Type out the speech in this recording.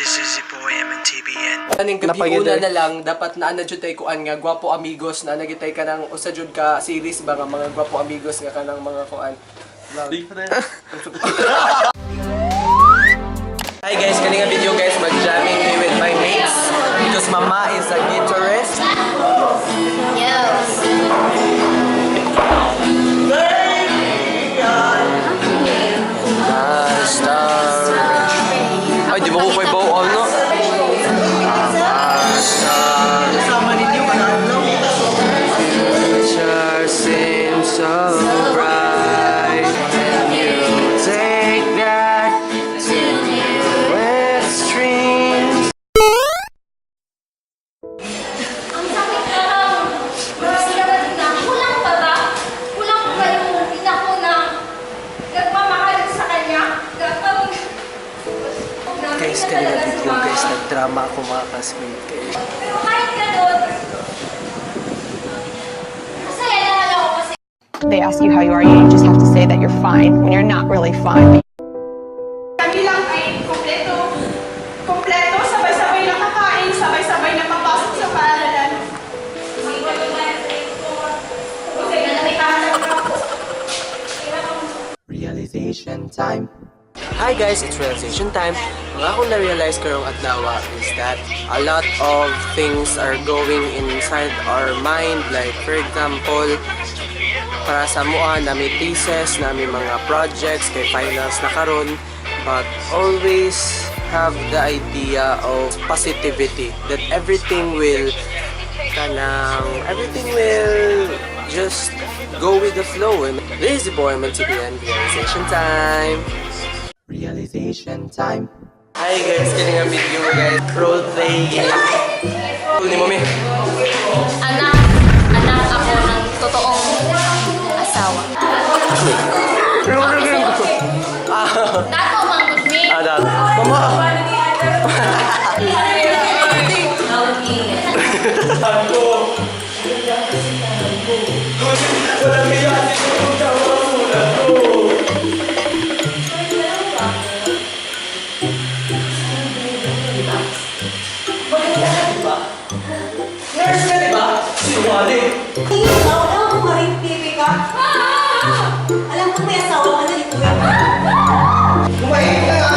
This is the boy MNTBN. Kaning gabi na lang dapat na ana jud tay kuan nga Gwapo Amigos na nagitay ka ng usa jud ka series ba nga mga Gwapo Amigos nga kanang mga kuan. Hi guys, kaning video guys mag-jamming me with my mates because mama is a guitarist. Yes. Ay, di ba ko kay Bow no? Kasama ninyo ka na Future seems so bright and you take that to new extremes. Ang sakit na lang. Kulang pa ba? Kulang pa yung inakunang nagmamahal sa kanya? Guys, kanina video guys, nagdrama ako mga classmate kayo. Pero kahit ganun, masaya naman ako kasi They ask you how you are, you just have to say that you're fine when you're not really fine. Kami lang ay kompleto, sabay-sabay na kakain, sabay-sabay na papasok sa paaralan. Realization time. Hi guys, it's realization time. Ang akong na-realize karong adlaw is that a lot of things are going inside our mind. Like for example, para sa mua, nami thesis, nami mga projects, kay finals na karon. But always have the idea of positivity. That everything will just go with the flow. And this is the boy MNTBN, realization time. Realization time. Hi guys, kining ang video guys. Role playing. Ni Mami. anak ako ng totoong asawa. Dato mang gudmi. Ada. Mama. Nurse ka, di ba? Sinungaling. Alam mo Maring TV ka? Alam ko may asawa ka na dito. Kumain ka nga